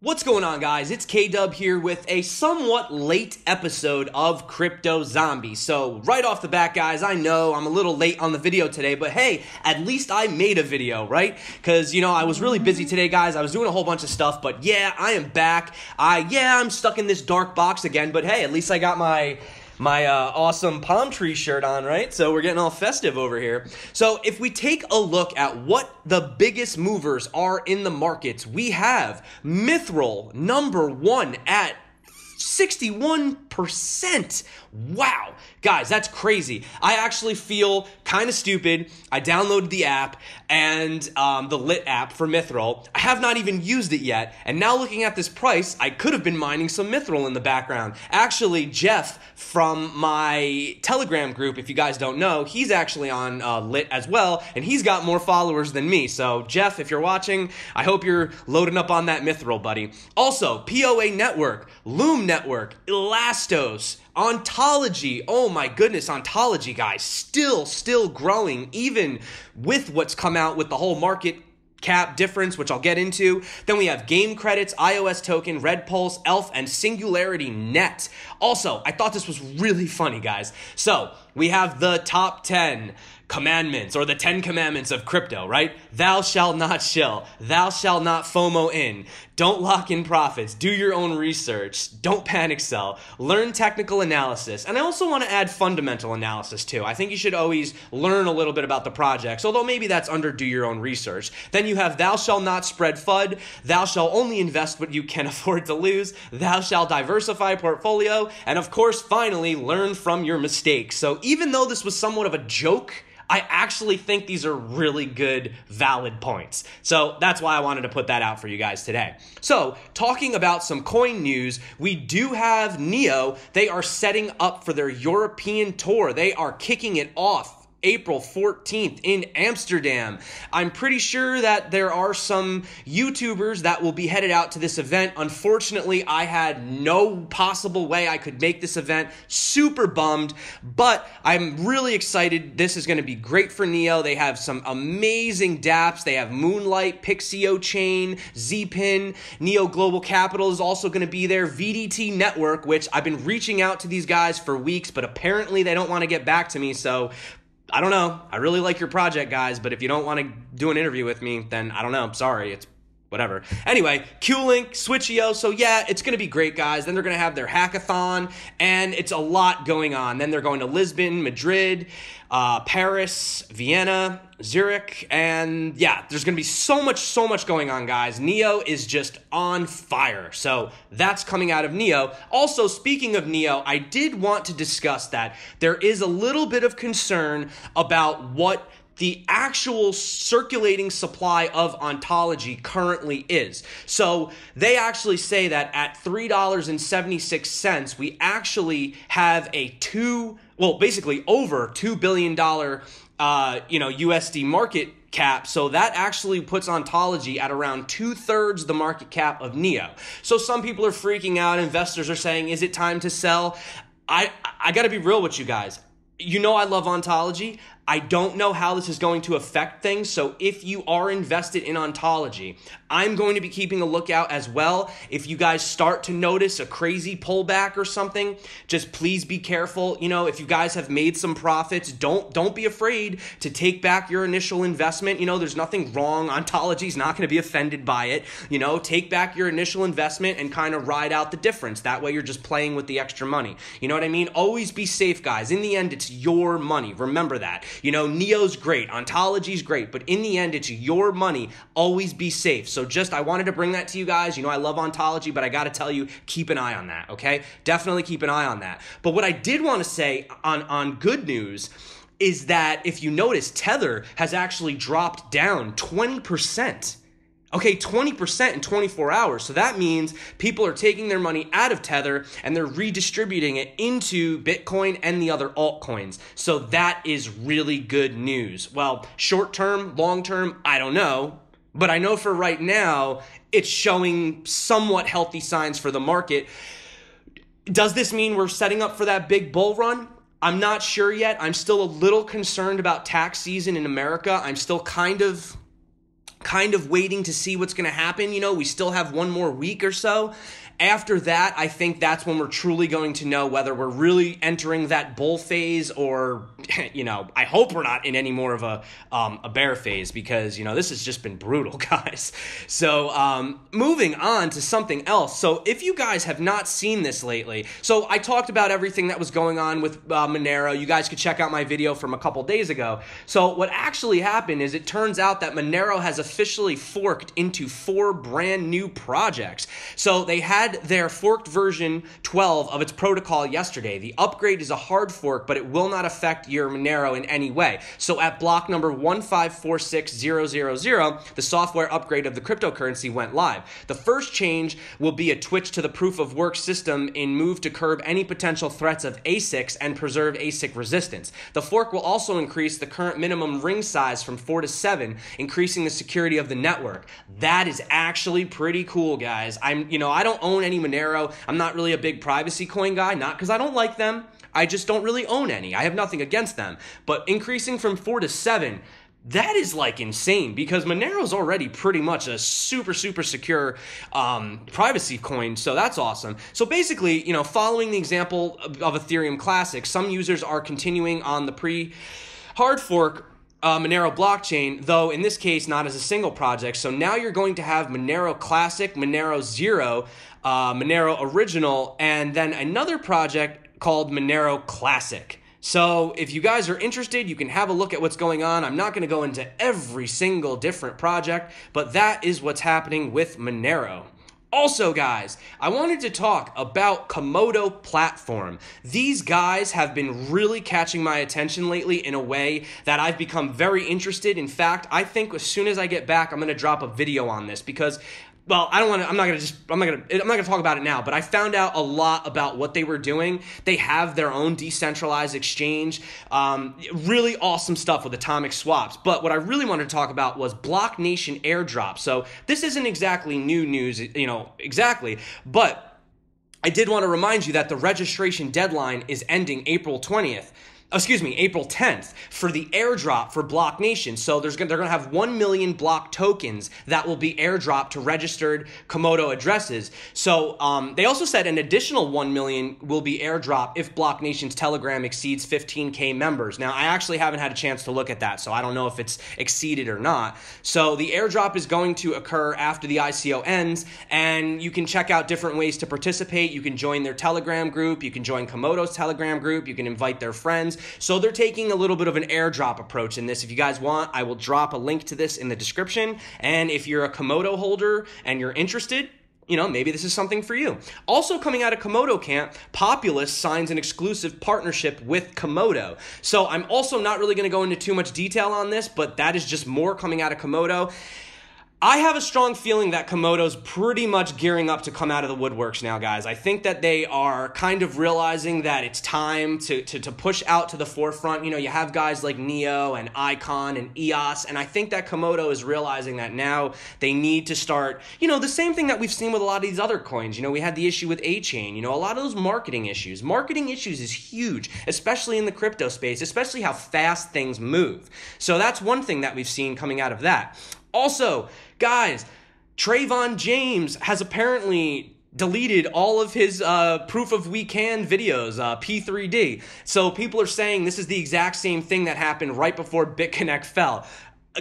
What's going on, guys? It's K-Dub here with a somewhat late episode of Crypto Zombie. So right off the bat, guys, I know I'm a little late on the video today, but hey, at least I made a video, right? Because, you know, I was really busy today, guys. I was doing a whole bunch of stuff, but yeah, I am back. I'm stuck in this dark box again, but hey, at least I got my awesome palm tree shirt on, right? So we're getting all festive over here. So if we take a look at what the biggest movers are in the markets, we have Mithril number one at 61%. Wow. Guys, that's crazy. I actually feel kind of stupid. I downloaded the app and the Lit app for Mithril. I have not even used it yet. And now looking at this price, I could have been mining some Mithril in the background. Actually, Jeff from my Telegram group, if you guys don't know, he's actually on Lit as well. And he's got more followers than me. So Jeff, if you're watching, I hope you're loading up on that Mithril, buddy. Also, POA Network, Loom Network, Elastos, Ontology, oh my goodness, Ontology, guys, still growing, even with what's come out with the whole market cap difference, which I'll get into. Then we have Game Credits, iOS Token, Red Pulse, Elf, and Singularity Net. Also, I thought this was really funny, guys. So, we have the top 10 commandments, or the 10 commandments of crypto, right? Thou shalt not shill. Thou shalt not FOMO in. Don't lock in profits. Do your own research. Don't panic sell. Learn technical analysis. And I also want to add fundamental analysis too. I think you should always learn a little bit about the projects, although maybe that's under do your own research. Then you have thou shalt not spread FUD. Thou shalt only invest what you can afford to lose. Thou shalt diversify portfolio. And of course, finally, learn from your mistakes. So even though this was somewhat of a joke, I actually think these are really good, valid points. So that's why I wanted to put that out for you guys today. So talking about some coin news, we do have Neo. They are setting up for their European tour. They are kicking it off April 14th in Amsterdam. I'm pretty sure that there are some YouTubers that will be headed out to this event. Unfortunately, I had no possible way I could make this event. Super bummed, but I'm really excited. This is going to be great for Neo. They have some amazing dApps. They have Moonlight, Pixio Chain, Zpin, Neo Global Capital is also going to be there. VDT Network, which I've been reaching out to these guys for weeks, but apparently they don't want to get back to me, so I don't know. I really like your project, guys, but if you don't want to do an interview with me, then I don't know. I'm sorry. It's whatever. Anyway, Q-Link, Switch.io. So yeah, it's going to be great, guys. Then they're going to have their hackathon, and it's a lot going on. Then they're going to Lisbon, Madrid, Paris, Vienna, Zurich, and yeah, there's going to be so much going on, guys. Neo is just on fire. So that's coming out of Neo. Also, speaking of Neo, I did want to discuss that there is a little bit of concern about what the actual circulating supply of Ontology currently is. So they actually say that at $3.76, we actually have basically over $2 billion, USD market cap. So that actually puts Ontology at around 2/3 the market cap of Neo. So some people are freaking out. Investors are saying, is it time to sell? I got to be real with you guys. You know I love Ontology. I don't know how this is going to affect things, so if you are invested in Ontology, I'm going to be keeping a lookout as well. If you guys start to notice a crazy pullback or something, just please be careful. You know, if you guys have made some profits, don't be afraid to take back your initial investment. You know, there's nothing wrong. Ontology's not going to be offended by it. You know, take back your initial investment and kind of ride out the difference. That way you're just playing with the extra money. You know what I mean? Always be safe, guys. In the end, it's your money. Remember that. You know, Neo's great, Ontology's great, but in the end, it's your money. Always be safe. So I wanted to bring that to you guys. You know, I love Ontology, but I got to tell you, keep an eye on that, okay? Definitely keep an eye on that. But what I did want to say on good news is that if you notice, Tether has actually dropped down 20%. Okay, 20% in 24 hours. So that means people are taking their money out of Tether and they're redistributing it into Bitcoin and the other altcoins. So that is really good news. Well, short term, long term, I don't know. But I know for right now, it's showing somewhat healthy signs for the market. Does this mean we're setting up for that big bull run? I'm not sure yet. I'm still a little concerned about tax season in America. I'm still kind of kind of waiting to see what's going to happen. You know, we still have one more week or so. After that, I think that's when we're truly going to know whether we're really entering that bull phase or, you know, I hope we're not in any more of a bear phase because, you know, this has just been brutal, guys. So moving on to something else. So if you guys have not seen this lately, so I talked about everything that was going on with Monero. You guys could check out my video from a couple days ago. So what actually happened is it turns out that Monero has officially forked into 4 brand new projects. So they had their forked version 12 of its protocol yesterday. The upgrade is a hard fork, but it will not affect your Monero in any way. So at block number 1546000, the software upgrade of the cryptocurrency went live. The first change will be a switch to the proof of work system in move to curb any potential threats of ASICs and preserve ASIC resistance. The fork will also increase the current minimum ring size from 4 to 7, increasing the security of the network. That is actually pretty cool, guys. I don't own any Monero. I'm not really a big privacy coin guy, not because I don't like them. I just don't really own any. I have nothing against them. But increasing from 4 to 7, that is like insane because Monero is already pretty much a super, super secure privacy coin. So that's awesome. So basically, you know, following the example of Ethereum Classic, some users are continuing on the pre-hard fork Monero blockchain, though in this case not as a single project. So now you're going to have Monero Classic, Monero Zero, Monero Original, and then another project called Monero Classic. So if you guys are interested, you can have a look at what's going on. I'm not going to go into every single different project, but that is what's happening with Monero. Also, guys, I wanted to talk about Komodo platform. These guys have been really catching my attention lately in a way that I've become very interested. In fact, I think as soon as I get back, I'm going to drop a video on this because, well, I'm not going to talk about it now, but I found out a lot about what they were doing. They have their own decentralized exchange, really awesome stuff with atomic swaps. But what I really wanted to talk about was BlocNATION Airdrop. So this isn't exactly new news, exactly, but I did want to remind you that the registration deadline is ending April 10th for the airdrop for BlocNATION. So they're going to have 1 million block tokens that will be airdropped to registered Komodo addresses. So they also said an additional 1 million will be airdropped if BlocNATION's Telegram exceeds 15K members. Now, I actually haven't had a chance to look at that, so I don't know if it's exceeded or not. So the airdrop is going to occur after the ICO ends, and you can check out different ways to participate. You can join their Telegram group. You can join Komodo's Telegram group. You can invite their friends. So they're taking a little bit of an airdrop approach in this. If you guys want, I will drop a link to this in the description. And if you're a Komodo holder and you're interested, maybe this is something for you. Also coming out of Komodo camp, Populous signs an exclusive partnership with Komodo. So I'm also not really going to go into too much detail on this, but that is just more coming out of Komodo. I have a strong feeling that Komodo's pretty much gearing up to come out of the woodworks now, guys. I think that they are kind of realizing that it's time to push out to the forefront. You have guys like Neo and Icon and EOS, and I think that Komodo is realizing that now they need to start, the same thing that we've seen with a lot of these other coins. We had the issue with A-Chain, a lot of those marketing issues. Marketing issues is huge, especially in the crypto space, especially how fast things move. So that's one thing that we've seen coming out of that. Also, guys, Trevon James has apparently deleted all of his proof of we can videos, P3D. So people are saying this is the exact same thing that happened right before BitConnect fell.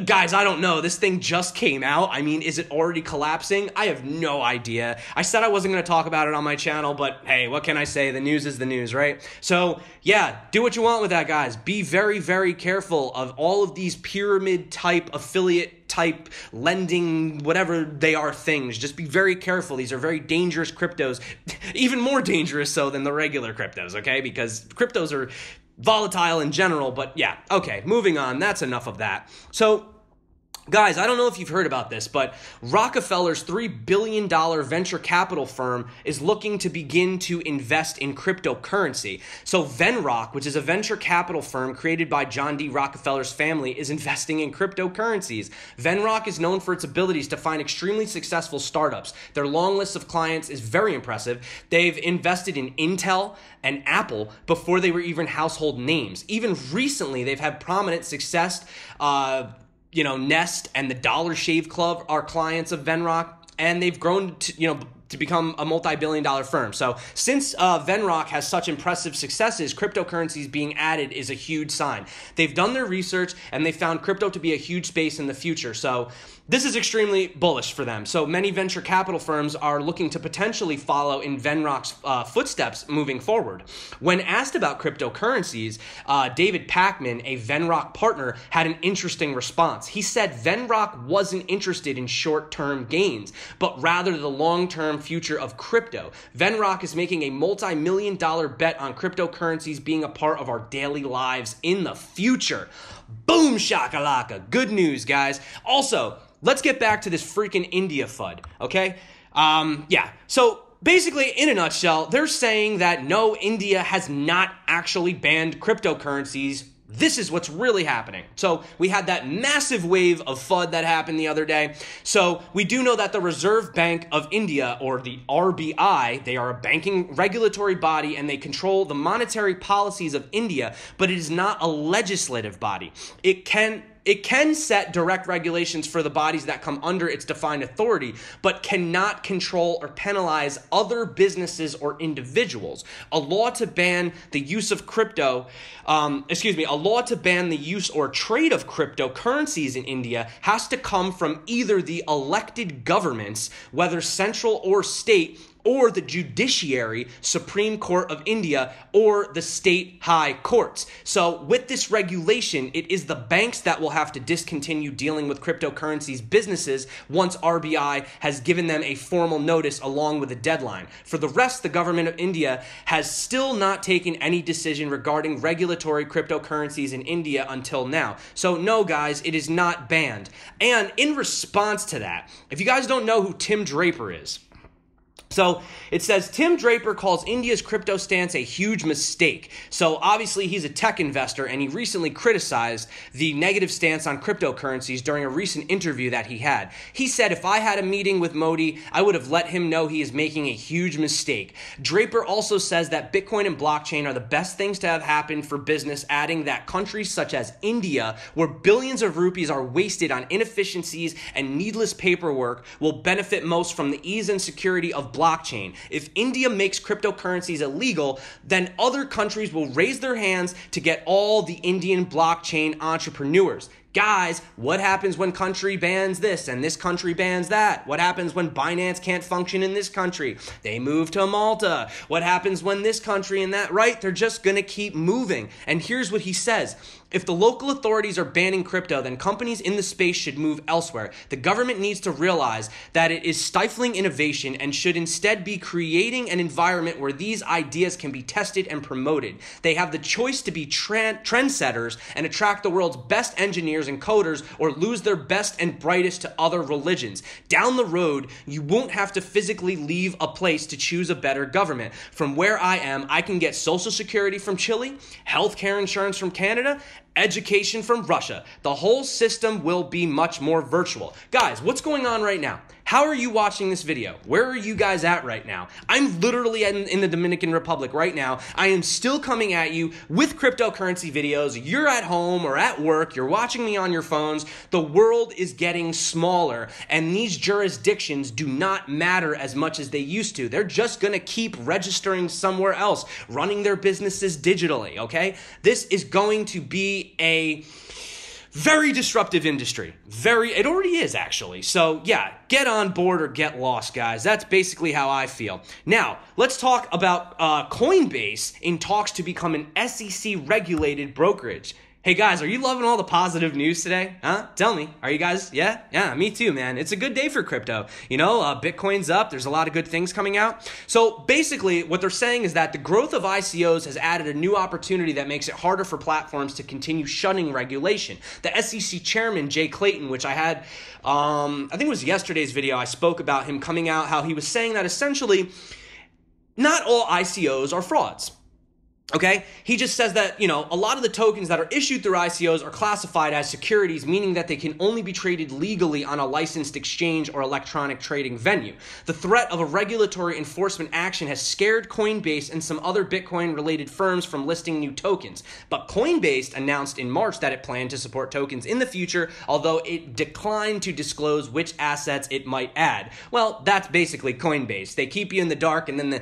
Guys, I don't know. This thing just came out. I mean, is it already collapsing? I have no idea. I said I wasn't going to talk about it on my channel, but hey, what can I say? The news is the news, right? So yeah, do what you want with that, guys. Be very, very careful of all of these pyramid type, affiliate type, lending, whatever they are things. Just be very careful. These are very dangerous cryptos, even more dangerous so than the regular cryptos, okay? Because cryptos are volatile in general, but yeah, okay, moving on. That's enough of that. So, guys, I don't know if you've heard about this, but Rockefeller's $3 billion venture capital firm is looking to begin to invest in cryptocurrency. So Venrock, which is a venture capital firm created by John D. Rockefeller's family, is investing in cryptocurrencies. Venrock is known for its abilities to find extremely successful startups. Their long list of clients is very impressive. They've invested in Intel and Apple before they were even household names. Even recently, they've had prominent success Nest and the Dollar Shave Club are clients of Venrock, and they've grown to become a multi-billion-dollar firm. So since Venrock has such impressive successes, cryptocurrencies being added is a huge sign. They've done their research, and they found crypto to be a huge space in the future. So this is extremely bullish for them. So many venture capital firms are looking to potentially follow in Venrock's footsteps moving forward. When asked about cryptocurrencies, David Pacman, a Venrock partner, had an interesting response. He said Venrock wasn't interested in short-term gains, but rather the long-term future of crypto. Venrock is making a multi-million-dollar bet on cryptocurrencies being a part of our daily lives in the future. Boom shakalaka. Good news, guys. Also, let's get back to this freaking India FUD, okay? So basically, in a nutshell, they're saying that no, India has not actually banned cryptocurrencies. This is what's really happening. So we had that massive wave of FUD that happened the other day. So we do know that the Reserve Bank of India, or the RBI, they are a banking regulatory body and they control the monetary policies of India, but it is not a legislative body. It can set direct regulations for the bodies that come under its defined authority, but cannot control or penalize other businesses or individuals. A law to ban the use of a law to ban the use or trade of cryptocurrencies in India has to come from either the elected governments, whether central or state, or the Judiciary, Supreme Court of India, or the state high courts. So with this regulation, it is the banks that will have to discontinue dealing with cryptocurrencies businesses once RBI has given them a formal notice along with a deadline. For the rest, the government of India has still not taken any decision regarding regulatory cryptocurrencies in India until now. So no, guys, it is not banned. And in response to that, if you guys don't know who Tim Draper is, so it says Tim Draper calls India's crypto stance a huge mistake. So obviously he's a tech investor, and he recently criticized the negative stance on cryptocurrencies during a recent interview that he had. He said, if I had a meeting with Modi, I would have let him know he is making a huge mistake. Draper also says that Bitcoin and blockchain are the best things to have happened for business, adding that countries such as India, where billions of rupees are wasted on inefficiencies and needless paperwork, will benefit most from the ease and security of blockchain. If India makes cryptocurrencies illegal, then other countries will raise their hands to get all the Indian blockchain entrepreneurs. Guys, what happens when country bans this and this country bans that? What happens when Binance can't function in this country? They move to Malta. What happens when this country and that, right? They're just going to keep moving. And here's what he says. If the local authorities are banning crypto, then companies in the space should move elsewhere. The government needs to realize that it is stifling innovation and should instead be creating an environment where these ideas can be tested and promoted. They have the choice to be trendsetters and attract the world's best engineers and coders, or lose their best and brightest to other religions. Down the road, you won't have to physically leave a place to choose a better government. From where I am, I can get Social Security from Chile, healthcare insurance from Canada, education from Russia. The whole system will be much more virtual. Guys, what's going on right now? How are you watching this video? Where are you guys at right now? I'm literally in the Dominican Republic right now. I am still coming at you with cryptocurrency videos. You're at home or at work. You're watching me on your phones. The world is getting smaller, and these jurisdictions do not matter as much as they used to. They're just going to keep registering somewhere else, running their businesses digitally, okay? This is going to be a very disruptive industry. It already is, actually. So yeah, get on board or get lost, guys. That's basically how I feel. Now, let's talk about Coinbase in talks to become an SEC-regulated brokerage. Hey guys, are you loving all the positive news today? Huh? Tell me. Are you guys? Yeah? Yeah, me too, man. It's a good day for crypto. Bitcoin's up. There's a lot of good things coming out. So basically, what they're saying is that the growth of ICOs has added a new opportunity that makes it harder for platforms to continue shunning regulation. The SEC chairman, Jay Clayton, which I had, I think it was yesterday's video, I spoke about him coming out, how he was saying that essentially not all ICOs are frauds. Okay, he just says that, a lot of the tokens that are issued through ICOs are classified as securities, meaning that they can only be traded legally on a licensed exchange or electronic trading venue. The threat of a regulatory enforcement action has scared Coinbase and some other Bitcoin-related firms from listing new tokens. But Coinbase announced in March that it planned to support tokens in the future, although it declined to disclose which assets it might add. Well, that's basically Coinbase. They keep you in the dark, and then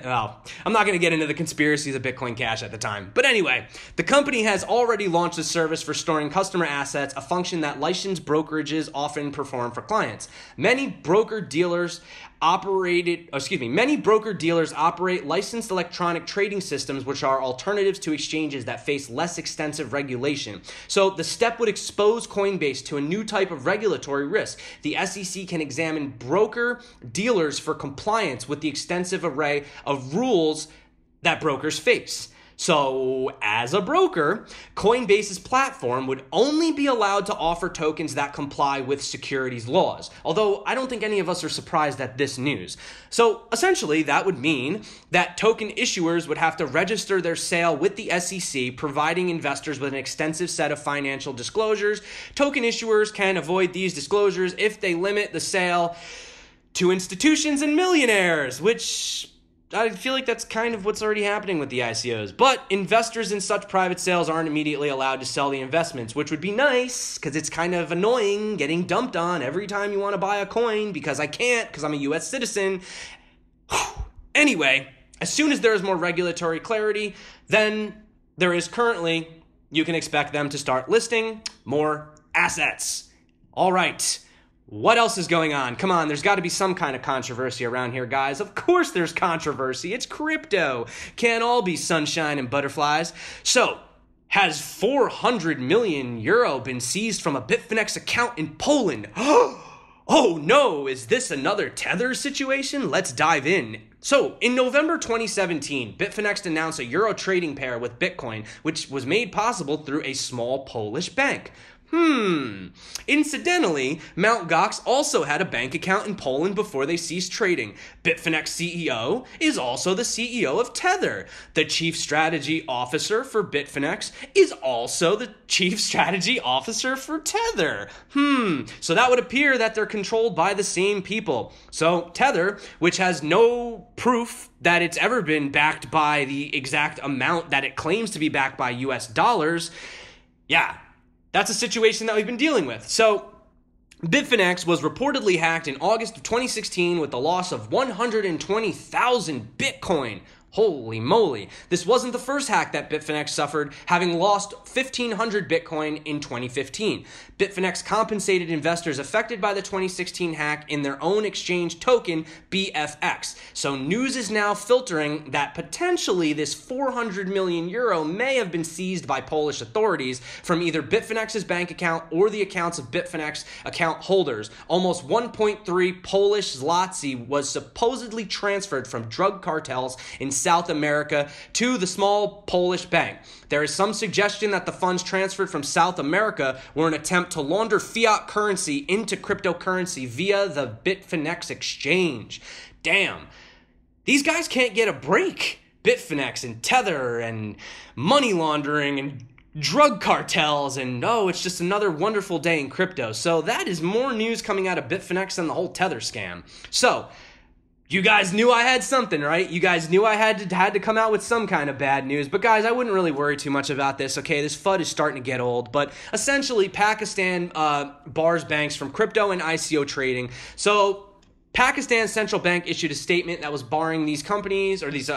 well, I'm not going to get into the conspiracies of Bitcoin Cash at the time. But anyway, the company has already launched a service for storing customer assets, a function that licensed brokerages often perform for clients. Many broker-dealers operate licensed electronic trading systems, which are alternatives to exchanges that face less extensive regulation. So the step would expose Coinbase to a new type of regulatory risk. The SEC can examine broker dealers for compliance with the extensive array of rules that brokers face. So, as a broker, Coinbase's platform would only be allowed to offer tokens that comply with securities laws. Although, I don't think any of us are surprised at this news. So, essentially, that would mean that token issuers would have to register their sale with the SEC, providing investors with an extensive set of financial disclosures. Token issuers can avoid these disclosures if they limit the sale to institutions and millionaires, which I feel like that's kind of what's already happening with the ICOs. But investors in such private sales aren't immediately allowed to sell the investments, which would be nice because it's kind of annoying getting dumped on every time you want to buy a coin because I can't because I'm a U.S. citizen. Anyway, as soon as there is more regulatory clarity than there is currently, you can expect them to start listing more assets. All right. What else is going on? Come on, there's got to be some kind of controversy around here, guys. Of course there's controversy. It's crypto. Can't all be sunshine and butterflies. So, has 400 million euro been seized from a Bitfinex account in Poland? Oh no, is this another Tether situation? Let's dive in. So, in November 2017, Bitfinex announced a euro trading pair with Bitcoin, which was made possible through a small Polish bank. Incidentally, Mt. Gox also had a bank account in Poland before they ceased trading. Bitfinex CEO is also the CEO of Tether. The chief strategy officer for Bitfinex is also the chief strategy officer for Tether. So that would appear that they're controlled by the same people. So Tether, which has no proof that it's ever been backed by the exact amount that it claims to be backed by US dollars, that's a situation that we've been dealing with. So, Bitfinex was reportedly hacked in August of 2016 with the loss of 120,000 Bitcoin. Holy moly. This wasn't the first hack that Bitfinex suffered, having lost 1,500 Bitcoin in 2015. Bitfinex compensated investors affected by the 2016 hack in their own exchange token, BFX. So news is now filtering that potentially this 400 million euro may have been seized by Polish authorities from either Bitfinex's bank account or the accounts of Bitfinex account holders. Almost 1.3 Polish zloty was supposedly transferred from drug cartels in South America to the small Polish bank. There is some suggestion that the funds transferred from South America were an attempt to launder fiat currency into cryptocurrency via the Bitfinex exchange. Damn. These guys can't get a break. Bitfinex and Tether and money laundering and drug cartels, and it's just another wonderful day in crypto. So that is more news coming out of Bitfinex than the whole Tether scam. So, you guys knew I had something, right? You guys knew I had to come out with some kind of bad news. But guys, I wouldn't really worry too much about this, okay? This FUD is starting to get old. But essentially, Pakistan bars banks from crypto and ICO trading. So Pakistan's central bank issued a statement that was barring these companies, or these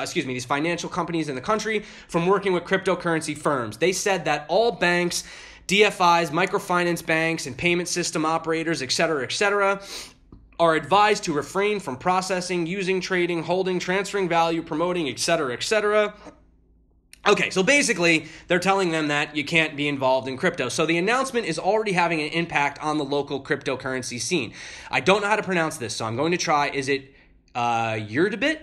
financial companies in the country from working with cryptocurrency firms. They said that all banks, DFIs, microfinance banks, and payment system operators, etc., are advised to refrain from processing, using, trading, holding, transferring value, promoting, etc. Okay, so basically, they're telling them that you can't be involved in crypto. So the announcement is already having an impact on the local cryptocurrency scene. I don't know how to pronounce this, so I'm going to try. Is it Yerdabit?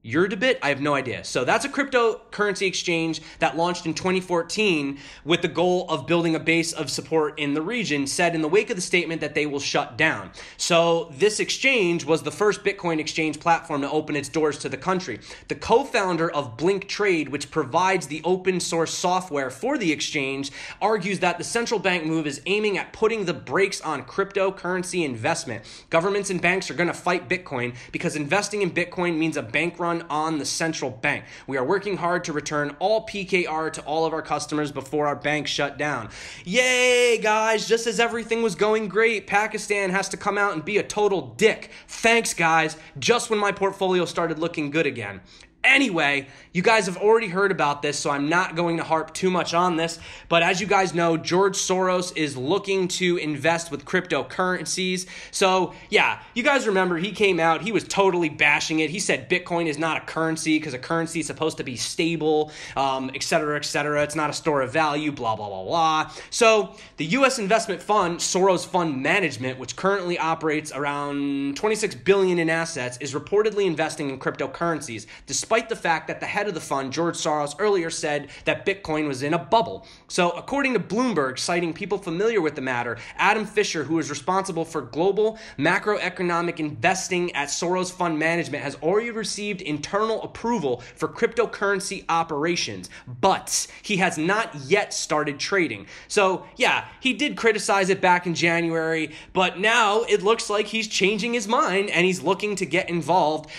Eurodebit? I have no idea. So that's a cryptocurrency exchange that launched in 2014 with the goal of building a base of support in the region, said in the wake of the statement that they will shut down. So this exchange was the first Bitcoin exchange platform to open its doors to the country. The co-founder of Blink Trade, which provides the open source software for the exchange, argues that the central bank move is aiming at putting the brakes on cryptocurrency investment. Governments and banks are going to fight Bitcoin because investing in Bitcoin means a bank run on the central bank. We are working hard to return all PKR to all of our customers before our bank shut down. Yay, guys, just as everything was going great, Pakistan has to come out and be a total dick. Thanks, guys, just when my portfolio started looking good again. Anyway, you guys have already heard about this, so I'm not going to harp too much on this, but as you guys know, George Soros is looking to invest with cryptocurrencies. So yeah, you guys remember he came out, he was totally bashing it. He said Bitcoin is not a currency because a currency is supposed to be stable, et cetera, et cetera. It's not a store of value, blah, blah, blah, blah. So the U.S. investment fund, Soros Fund Management, which currently operates around $26 billion in assets, is reportedly investing in cryptocurrencies, despite the fact that the head of the fund, George Soros, earlier said that Bitcoin was in a bubble. So according to Bloomberg, citing people familiar with the matter, Adam Fisher, who is responsible for global macroeconomic investing at Soros Fund Management, has already received internal approval for cryptocurrency operations, but he has not yet started trading. So yeah, he did criticize it back in January, but now it looks like he's changing his mind and he's looking to get involved.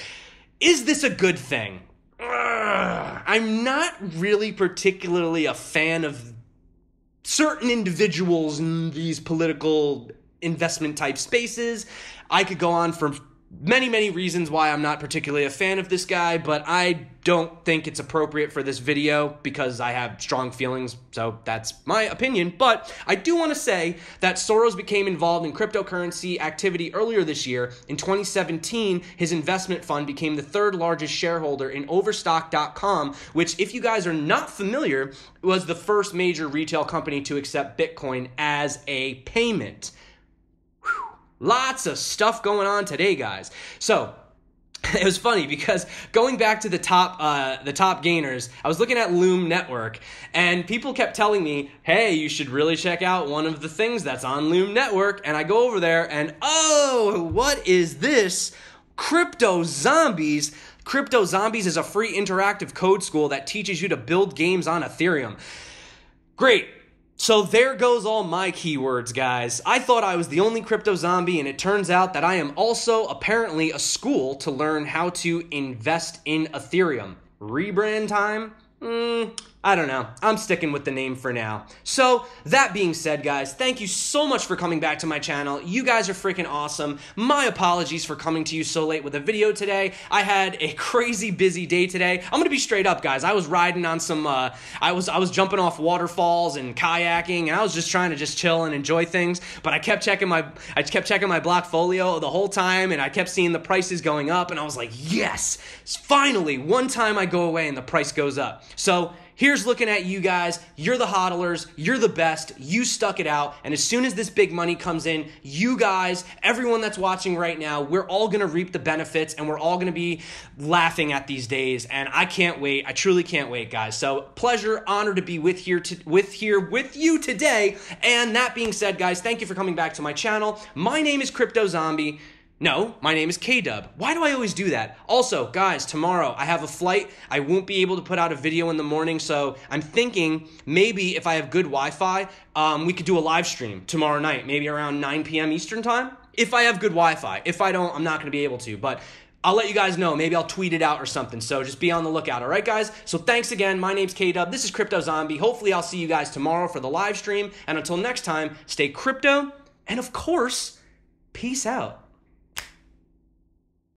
Is this a good thing? I'm not really particularly a fan of certain individuals in these political investment type spaces. I could go on for many reasons why I'm not particularly a fan of this guy, but I don't think it's appropriate for this video because I have strong feelings, so that's my opinion. But I do want to say that Soros became involved in cryptocurrency activity earlier this year. In 2017, his investment fund became the third largest shareholder in Overstock.com, which, if you guys are not familiar, was the first major retail company to accept Bitcoin as a payment. Lots of stuff going on today, guys. So it was funny because going back to the top gainers, I was looking at Loom Network, and people kept telling me, hey, you should really check out one of the things that's on Loom Network. And I go over there and, oh, what is this? Crypto Zombies. Crypto Zombies is a free interactive code school that teaches you to build games on Ethereum. Great. So there goes all my keywords, guys. I thought I was the only crypto zombie, and it turns out that I am also apparently a school to learn how to invest in Ethereum. Rebrand time? I don't know. I'm sticking with the name for now. So that being said, guys, thank you so much for coming back to my channel. You guys are freaking awesome. My apologies for coming to you so late with a video today. I had a crazy busy day today. I'm gonna be straight up, guys. I was riding on some, I was jumping off waterfalls and kayaking, and I was just trying to just chill and enjoy things. But I kept checking my Blockfolio the whole time, and I kept seeing the prices going up, and I was like, yes, finally, one time I go away and the price goes up. So here's looking at you guys. You're the hodlers. You're the best. You stuck it out. And as soon as this big money comes in, you guys, everyone that's watching right now, we're all going to reap the benefits, and we're all going to be laughing at these days. And I can't wait. I truly can't wait, guys. So pleasure, honor to be with you today. And that being said, guys, thank you for coming back to my channel. My name is Crypto Zombie. No, my name is K-Dub. Why do I always do that? Also, guys, tomorrow I have a flight. I won't be able to put out a video in the morning, so I'm thinking maybe if I have good Wi-Fi, we could do a live stream tomorrow night, maybe around 9 p.m. Eastern time. If I have good Wi-Fi. If I don't, I'm not going to be able to, but I'll let you guys know. Maybe I'll tweet it out or something, so just be on the lookout, all right, guys? So thanks again. My name's K-Dub. This is Crypto Zombie. Hopefully I'll see you guys tomorrow for the live stream, and until next time, stay crypto, and of course, peace out.